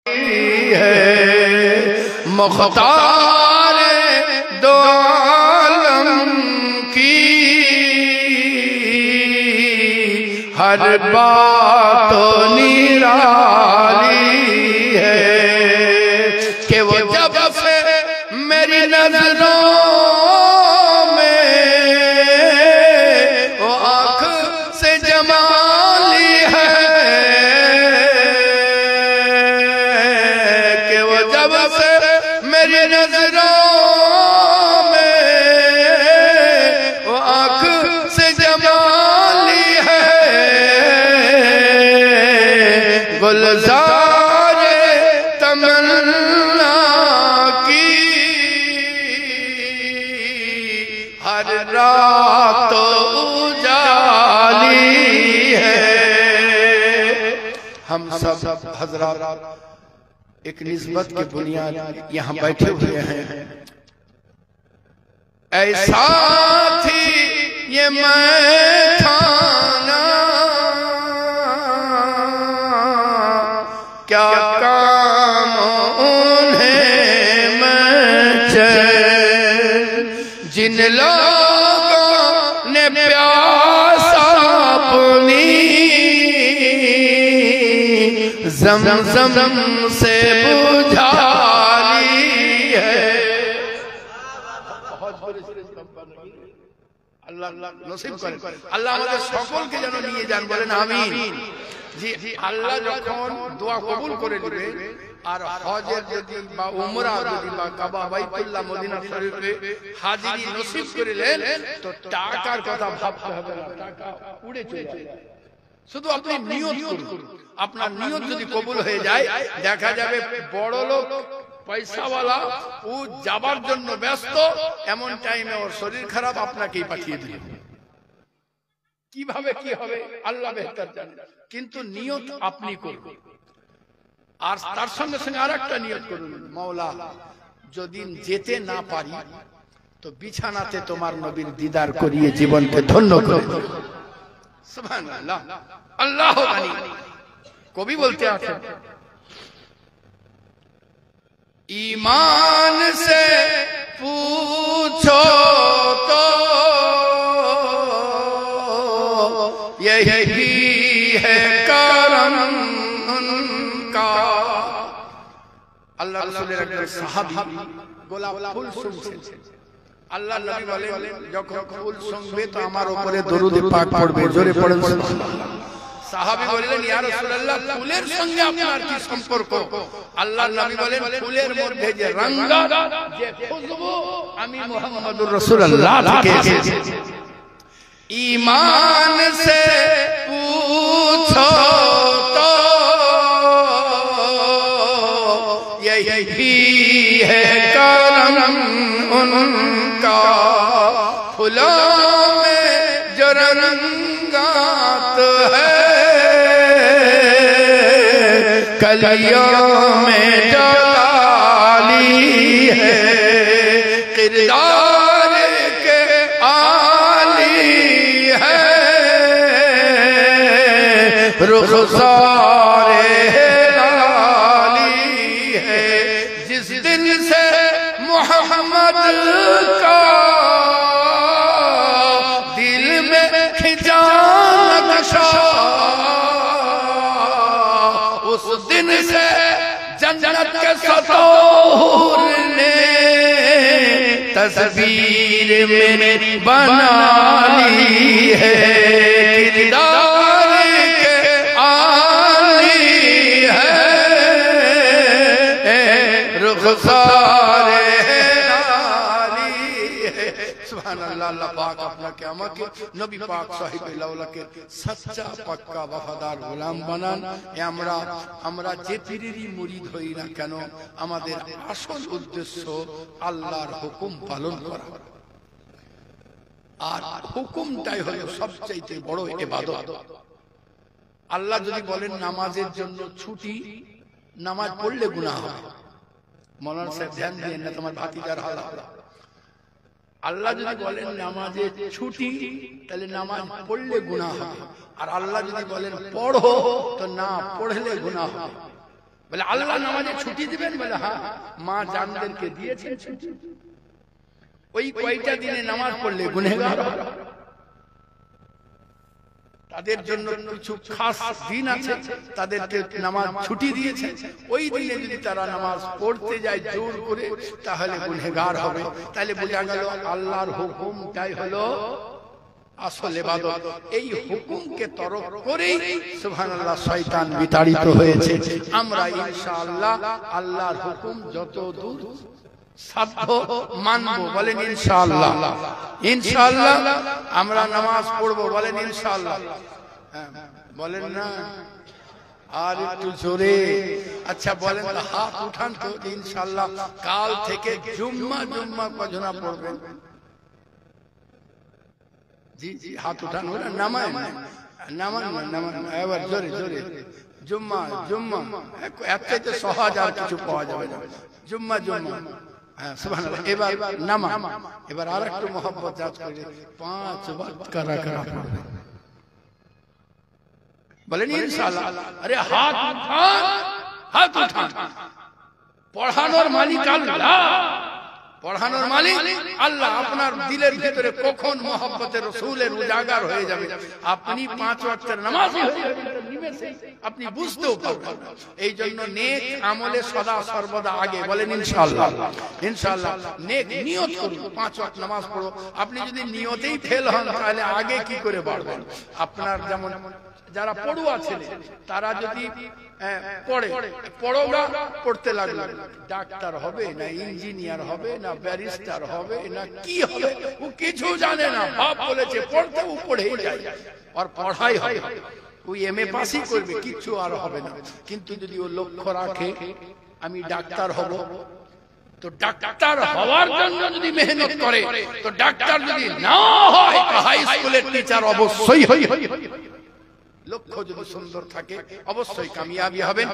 ہے مختار دو عالم کی ہر بات نرالی ہے کہ وہ جب سے میری نظروں میں وہ آنکھ سے جمالی ہے کہ وہ جب سے میری نظروں میں وہ آنکھ سے جمالی ہے گلزار تمنا کی ہر رات اجالی ہے ہم سب حضرات ایک نسبت کی بنیاد یہاں بیٹھے ہوئے ہیں اے ساتھی یہ میں کھانا کیا کام انہیں میں چین جن لوگوں نے پیاسا اپنی زمزم سے بجھالی ہے اللہ نصیب کرے اللہ আমাদের সকলকে যেন নিয়ে যান বলেন আমিন জি আল্লাহ যখন দোয়া কবুল করে নেবে আর হজের যদি বা উমরা যদি বা কাবা বাইতুল্লাহ মদিনা শরীফে হাজিরি নসিব করিলেন তো টাকার কথা ভাবতে হবে না টাকা উড়ে চলে যাবে শুধু আপনি নিয়ত করুন আপনার নিয়ত যদি কবুল হয়ে যায় দেখা যাবে বড় লোক পয়সাওয়ালা ও যাবার জন্য ব্যস্ত এমন টাইমে ওর শরীর খারাপ আপনাকেই পাঠিয়ে দিবে কিভাবে কি হবে আল্লাহ বেহতর জানেন কিন্তু নিয়ত আপনি করুন আর তার সঙ্গে সঙ্গে আরেকটা নিয়ত করুন মাওলা যদি যেতে না পারি তো বিছানাতে তোমার নবীর দিদার করিয়ে জীবনকে ধন্য করে দাও সুবহানাল্লাহ আল্লাহু গানি কবি বলতে আছেন ईमान से पूछो तो यही है करम उनका अल्लाह रसूलेर একজন সাহাবী গোলাপ ফুল শুনছেন আল্লাহ নবী বলেন যখন ফুল শুনবে তো আমার উপরে দরুদ পাক পড়বে জোরে পড়েন সুবহানাল্লাহ সাহাবী বললেন ইয়া রাসূলুল্লাহ ফুলের সঙ্গে আপনার কি সম্পর্ক আল্লাহর নবী বলেন ফুলের মধ্যে যে রঙ্গা যে খুশবু আমি মুহাম্মদুর রাসূলুল্লাহ থেকে এসেছি ঈমান সে पूछो तो यही है करम उनका फूलों में जो रंगात है कलियों में जो लाली है किरदार के आली है रुखसारे लाली है जिस दिन से मोहम्मद का दिल में खिंचा नक्शा उस दिन से जन्नत के सतूर ने तस्वीर मेरी बना ली है किरदार के आली है रुखसारे सुबहानअल्लाह अल्लाह पाक अपना क़यामत के नबी पाक साहिब लौला के सच्चा पक्का वफादार গোলাম বানান আমরা যে পীরেরই murid হই না কেন আমাদের আসল উদ্দেশ্য আল্লাহর হুকুম পালন করা আর হুকুমটাই হলো সবচেয়ে বড় ইবাদত আল্লাহ যদি বলেন নামাজের জন্য ছুটি নামাজ পড়লে গুনাহ হবে মৌলানা সাহেব ধ্যান দিয়েন না তোমার ভাতিজার হাল হবে আল্লাহ যদি বলেন নামাজে ছুটি তাহলে নামাজ পড়লে গুনাহ হবে আর আল্লাহ যদি বলেন পড়ো তো না পড়লে গুনাহ হবে বলে আল্লাহ নামাজে ছুটি দিবেন? বলে হ্যাঁ, মা জানদেরকে দিয়েছেন ছুটি। ওই কয়টা দিনে নামাজ পড়লে গুনাহগার হবে। তাদের জন্য কিছু খাস দিন আছে, তাদেরকে নামাজ ছুটি দিয়েছে। ওই দিনে যদি তারা নামাজ পড়তে যায় জোর করে, তাহলে গুনাহগার হবে। তাহলে বোঝা গেল আল্লাহর হুকুমটাই হলো আসল ইবাদত। এই হুকুমকে তরক করেই সুবহানাল্লাহ শয়তান বিতাড়িত হয়েছে। আমরা ইনশাআল্লাহ আল্লাহর হুকুম যত দূর সাধ্য মানব, বলেন ইনশাআল্লাহ। ইনশাআল্লাহ আমরা নামাজ পড়বো, বলেন ইনশাআল্লাহ। হ্যাঁ বলেন না আর একটু জোরে। আচ্ছা বলেন হাত উঠান তো ইনশাআল্লাহ কাল থেকে জুম্মা কজনা পড়বেন? জি জি হাত উঠান, ওরা নামান এবার জোরে জোরে। জুম্মা এর চাইতে সহজ আর কিছু পাওয়া যাবে না। জুম্মা হ্যাঁ সুবহানাল্লাহ। এবার নামা, এবার আর একটু মোহাব্বত জাজ করে 5 ওয়াক্ত কারা পড়বে, বলেন ইনশাআল্লাহ। আরে হাত উঠান। পড়ানোর মালিক আল্লাহ, পড়ানোর মালিক আল্লাহ। আপনার দিলের ভিতরে কখন মোহাব্বতের রাসূলের উজাগার হয়ে যাবে, আপনি 5 ওয়াক্তের নামাজি হয়ে যাবেন আপনি বুঝতেও পারবেন। এই জন্য নেক আমলে সদা সর্বদা আগে, বলেন ইনশাআল্লাহ। ইনশাআল্লাহ নেক নিয়ত করুন, 5 ওয়াক্ত নামাজ পড়ো। আপনি যদি নিয়তেই ফেল হন তাহলে আগে কি করে বাড়বেন? আপনার যেমন যারা পড়ুয়া ছেলে, তারা যদি পড়তে লাগলো, ডাক্তার হবে না ইঞ্জিনিয়ার হবে না ব্যারিস্টার হবে না কি হবে ও কিছু জানে না, বাপ বলেছে পড়তে, ও পড়েই যায়, আর পড়াই হবে। ওই এমএ পাসই করবে, কিচ্ছু আর হবে না। কিন্তু যদি ও লক্ষ্য রাখে আমি ডাক্তার হব, তো ডাক্তার হওয়ার জন্য যদি মেহনত করে, তো ডাক্তার যদি না হয় হাই স্কুলের টিচার অবশ্যই লক্ষ্য যদি সুন্দর থাকে অবশ্যই কামিয়াবি হবেন।